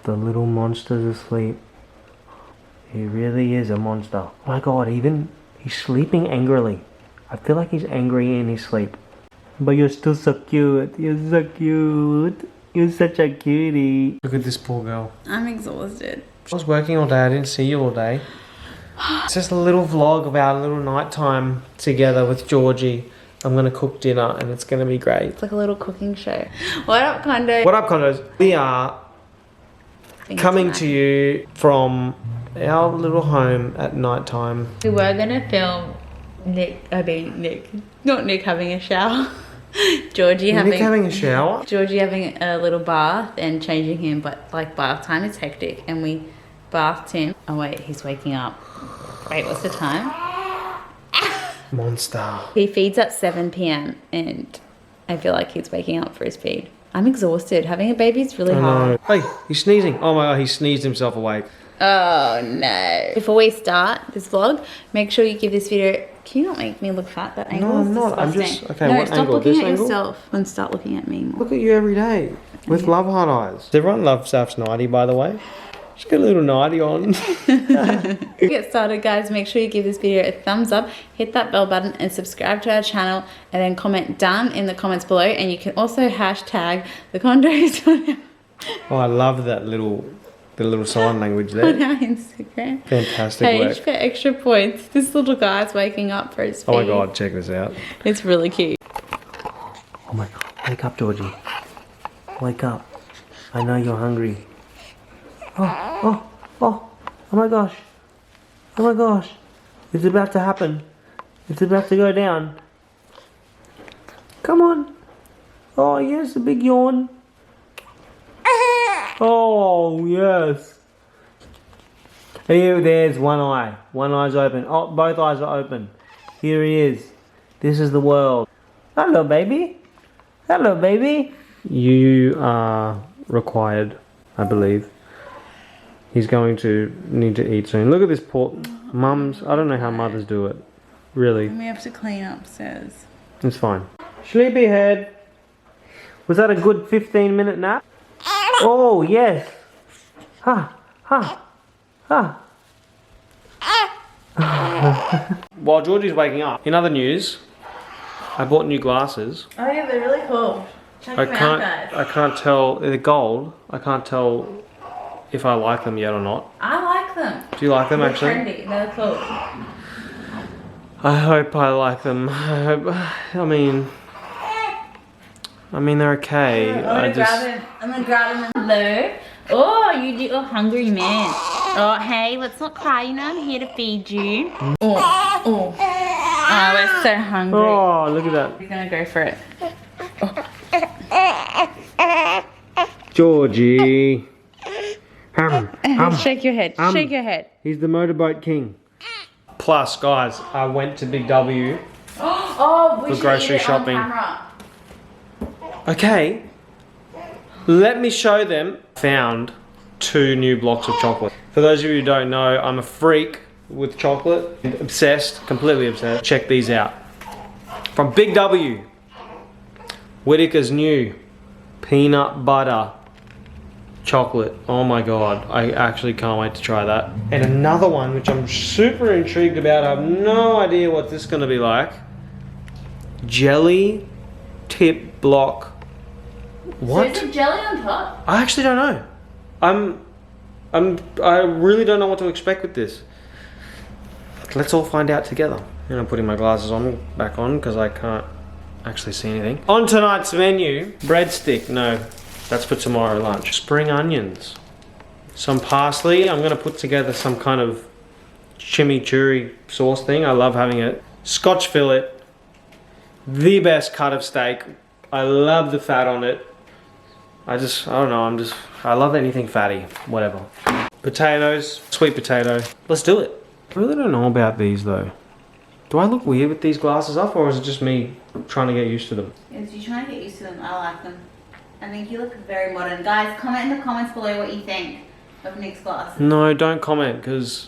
The little monster's asleep. He really is a monster. Oh my god, even he's sleeping angrily. I feel like he's angry in his sleep. But you're still so cute. You're so cute. You're such a cutie. Look at this poor girl. I'm exhausted. I was working all day. I didn't see you all day. It's just a little vlog of our little nighttime together with Georgie. I'm going to cook dinner and it's going to be great. It's like a little cooking show. What up, Condo? What up, Condos? We are coming to you from our little home at nighttime. We were going to film not Nick having a shower. Georgie having a shower? Georgie having a little bath and changing him, but like bath time is hectic and we bathed him. Oh wait, he's waking up. Wait, what's the time? Monster. He feeds at 7 p.m. and I feel like he's waking up for his feed. I'm exhausted. Having a baby is really hard. Hey, he's sneezing. Oh my god, he sneezed himself awake. Oh no. Before we start this vlog, make sure you give this video... Can you not make me look fat? That angle is disgusting. I'm just... Okay, no, what stop angle? looking This at angle? yourself and start looking at me more. Look at you every day. With love heart eyes. Everyone loves SAPPH's nightie, by the way. She's got a little nightie on. To get started, guys, make sure you give this video a thumbs up, hit that bell button and subscribe to our channel, and then comment down in the comments below, and you can also hashtag the condos. Oh, I love that little sign language there. On our Instagram Fantastic page work. for extra points. This little guy's waking up for his feed. Oh my god, check this out. It's really cute. Oh my god, wake up, Georgie. Wake up. I know you're hungry. Oh my gosh. Oh my gosh. It's about to happen. It's about to go down. Come on. Oh yes, a big yawn. Oh yes. Here, there's one eye. One eye's open. Oh, both eyes are open. Here he is. This is the world. Hello, baby. Hello, baby. You are required, I believe. He's going to need to eat soon. Look at this poor mums. I don't know how mothers do it. Really. And we have to clean upstairs. It's fine. Sleepyhead. Was that a good 15-minute nap? Oh, yes. Ha, ha, ha. While Georgie's waking up, in other news, I bought new glasses. Oh yeah, they're really cool. Check them out, guys. I can't tell, they're gold. I can't tell if I like them yet or not. I like them. Do you like them, They're actually? trendy. They're cool. I hope I like them. I mean, they're okay. I'm gonna grab him. Hello. Oh, you little hungry man. Oh, hey, let's not cry. You know I'm here to feed you. Oh, we're so hungry. Oh, look at that. We're gonna go for it. Georgie. Shake your head. Shake your head. He's the motorboat king. Plus, guys, I went to Big W. Oh, we for grocery shopping. On camera. Okay, let me show them. Found 2 new blocks of chocolate. For those of you who don't know, I'm a freak with chocolate. Obsessed, completely obsessed. Check these out. From Big W. Whittaker's new peanut butter chocolate. Oh my god, I actually can't wait to try that. And another one, which I'm super intrigued about. I have no idea what this is going to be like. Jelly tip block. What? So is it jelly on top? I actually don't know. I really don't know what to expect with this. Let's all find out together. And I'm putting my glasses back on because I can't actually see anything. On tonight's menu, breadstick. No, that's for tomorrow lunch. Spring onions, some parsley. I'm gonna put together some kind of chimichurri sauce thing. I love having it. Scotch fillet, the best cut of steak. I love the fat on it. I don't know, I love anything fatty, whatever. Potatoes, sweet potato. Let's do it. I really don't know about these though. Do I look weird with these glasses off, or is it just me trying to get used to them? Yes, you're trying to get used to them. I like them. I think you look very modern. Guys, comment in the comments below what you think of Nick's glasses. No, don't comment, because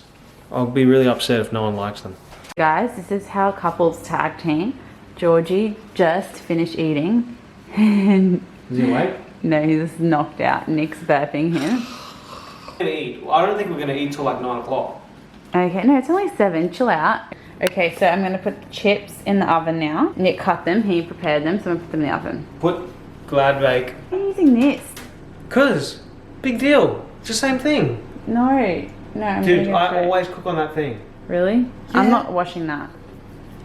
I'll be really upset if no one likes them. Guys, this is how couples tag team. Georgie just finished eating. And Is he awake? no, he's knocked out. Nick's burping him. Gonna eat. I don't think we're gonna eat till like 9 o'clock. Okay, no, it's only 7. Chill out. Okay, so I'm gonna put the chips in the oven now. Nick cut them, he prepared them, so I'm gonna put them in the oven. Put Glad Bake. Why are you using this? Cause, big deal. It's the same thing. No, I'm Dude, gonna go I for it. always cook on that thing. Really? Yeah. I'm not washing that.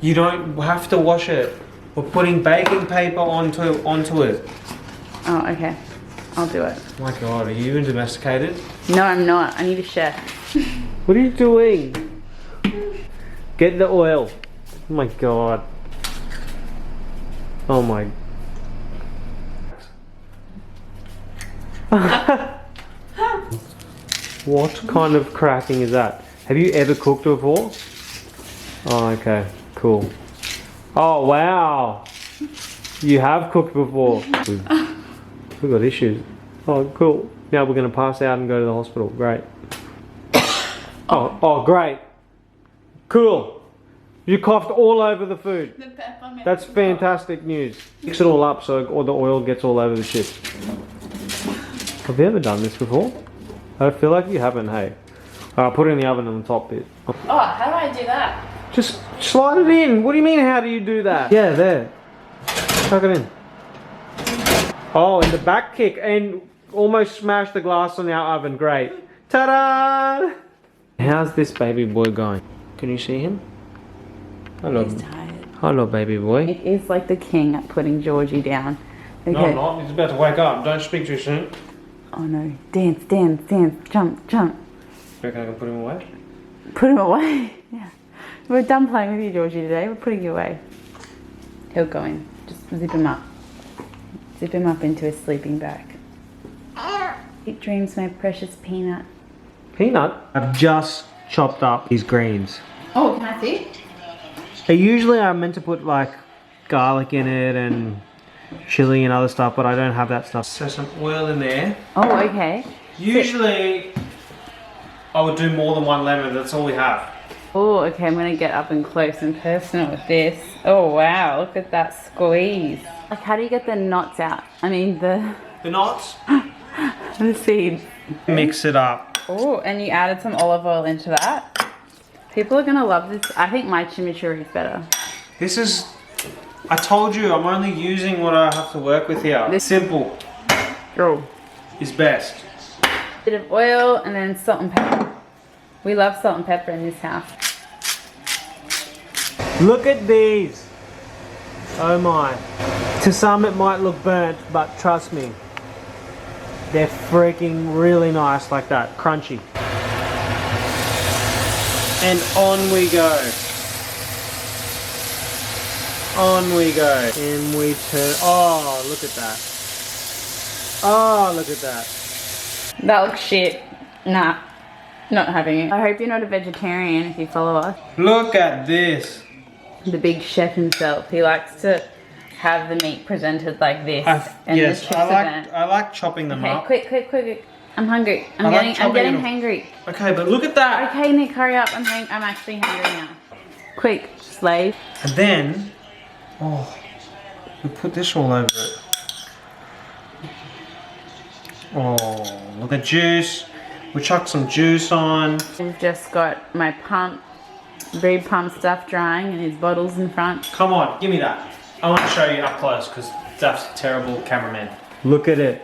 You don't have to wash it. We're putting baking paper onto it. Oh, okay. I'll do it. Oh my god, are you even domesticated? No, I'm not. I need a chef. What are you doing? Get the oil. Oh my god. Oh my. What kind of cracking is that? Have you ever cooked before? Oh, okay. Cool. Oh, wow. You have cooked before. We've got issues. Oh, cool. Now we're going to pass out and go to the hospital. Great. Oh, great. Cool. You coughed all over the food. That's fantastic news. Mix it all up so all the oil gets all over the chips. Have you ever done this before? I feel like you haven't, hey. Put it in the oven on the top bit. Oh, how do I do that? Just slide it in. What do you mean, how do you do that? Yeah, there. Tuck it in. Oh, and the back kick. And almost smashed the glass on our oven. Great. Ta-da! How's this baby boy going? Can you see him? Hello. He's tired. Hello, baby boy. It is like the king at putting Georgie down. Okay. No, I'm not. He's about to wake up. Don't speak too soon. Oh no. Dance, dance, dance. Jump, jump. You reckon I can put him away? Put him away. Yeah. We're done playing with you, Georgie, today. We're putting you away. He'll go in. Just zip him up. Zip him up into his sleeping bag. Sweet dreams, my precious peanut. Peanut? I've just chopped up his greens. Oh, can I see? Usually I'm meant to put like garlic in it and chili and other stuff, but I don't have that stuff. So some oil in there. Oh, okay. Usually I would do more than one lemon, that's all we have. Oh, okay, I'm gonna get up and close and personal with this. Oh wow, look at that squeeze. Like, how do you get the knots out? I mean, the knots? the seeds. Mix it up. Oh, and you added some olive oil into that. People are gonna love this. I think my chimichurri is better. This is, I told you, I'm only using what I have to work with here. This simple is best. Bit of oil and then salt and pepper. We love salt and pepper in this house. Look at these. Oh my. To some it might look burnt, but trust me, they're freaking really nice like that, crunchy. And on we go. On we go. And we turn, oh, look at that. Oh, look at that. That looks shit. Nah, not having it. I hope you're not a vegetarian if you follow us. Look at this. The big chef himself, he likes to have the meat presented like this. And yes, the chips are burnt. I like chopping them up. Okay, quick. I'm hungry. I'm getting hangry. Okay, but look at that. Okay, Nick, hurry up. I'm actually hungry now. Quick, slave. And then, oh, we put this all over it. Oh, look at juice. We chuck some juice on. We've just got my breed pump stuff drying and his bottles in front. Come on, give me that. I want to show you up close because that's a terrible cameraman. Look at it.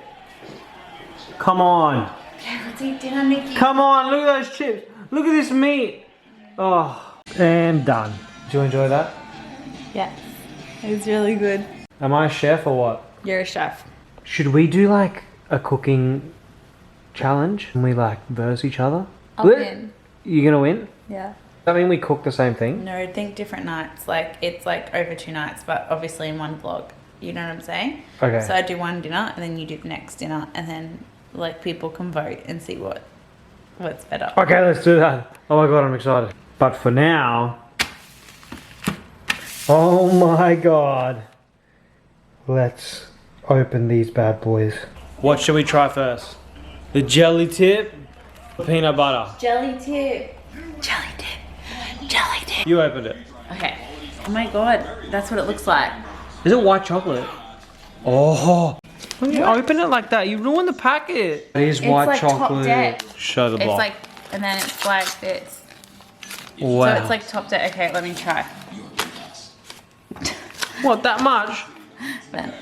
Come on. Okay, let's eat dinner, Nicky. Come on, look at those chips. Look at this meat. Oh, and done. Did you enjoy that? Yes, it was really good. Am I a chef or what? You're a chef. Should we do like a cooking challenge and we like verse each other? I'll win. You gonna win? Yeah. Does that mean we cook the same thing? No, think different nights. Like, it's like over 2 nights, but obviously in one vlog. You know what I'm saying? Okay. So I do one dinner and then you do the next dinner and then like people can vote and see what's better. Okay, let's do that. Oh my god, I'm excited. But for now, oh my god, let's open these bad boys. What should we try first? The jelly tip, peanut butter. Jelly tip. Jelly tip. Jelly tip. You opened it. Okay. Oh my god, that's what it looks like. Is it white chocolate? Oh, When you open it like that, you ruin the packet. It is white like top chocolate. deck. Show the It's block. like, and then it's like this. Wow. So it's like top deck. Okay, let me try. What, that much? Then.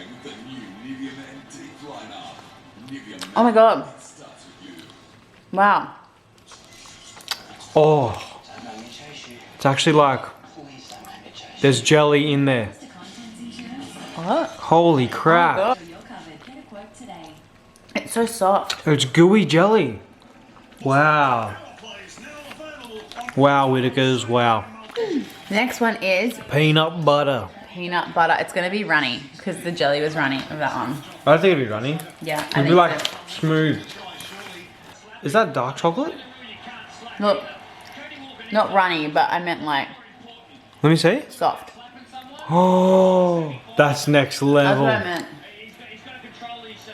Oh my god. Wow. Oh. It's actually like, there's jelly in there. What? Holy crap. Oh it's so soft. It's gooey jelly. Wow. Wow, Whitakers, wow. The next one is Peanut butter. peanut butter. It's gonna be runny because the jelly was runny of that one. I don't think it'd be runny. Yeah, It'd be like smooth. Is that dark chocolate? Look, not runny, but I meant like Let me see. soft. Oh, that's next That's level. what I meant.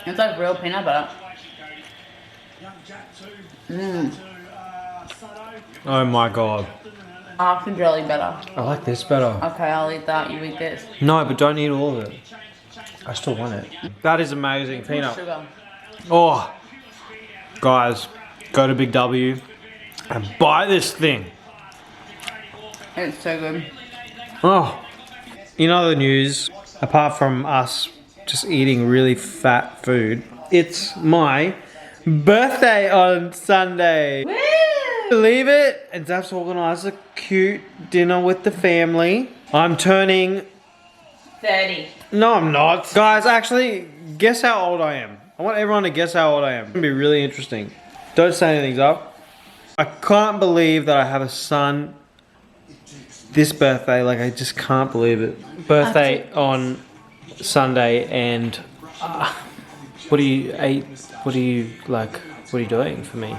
It's like real peanut butter. Mmm. Oh my god. I like the jelly better. I like this better. Okay, I'll eat that. You eat this. No, but don't eat all of it. I still want it. That is amazing. Peanut. Sugar. Oh. Guys, go to Big W and buy this thing. It's so good. Oh. In other news, apart from us just eating really fat food, it's my birthday on Sunday. Woo! Believe it? And Zaf's organised a cute dinner with the family. I'm turning... 30. No, I'm not. Guys, actually, guess how old I am. I want everyone to guess how old I am. It's gonna be really interesting. Don't say anything's up. I can't believe that I have a son this birthday. Like, I just can't believe it. Birthday on Sunday, and what are you doing for me?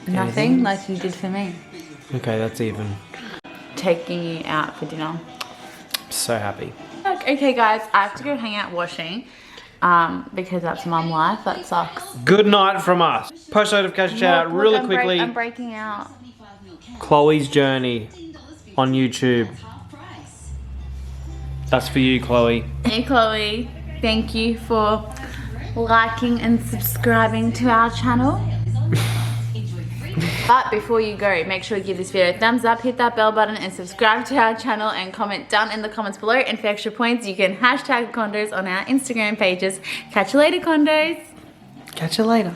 Nothing like you did for me. Okay, that's even. Taking you out for dinner. So happy. Okay guys, I have to go hang out washing. Because that's mum life. That sucks. Good night from us. Post notification shout out really quickly. I'm breaking out. Chloe's journey on YouTube. That's for you, Chloe. Hey Chloe, thank you for liking and subscribing to our channel. But before you go, make sure you give this video a thumbs up, hit that bell button and subscribe to our channel and comment down in the comments below. And for extra points, you can hashtag condos on our Instagram pages. Catch you later, condos. Catch you later.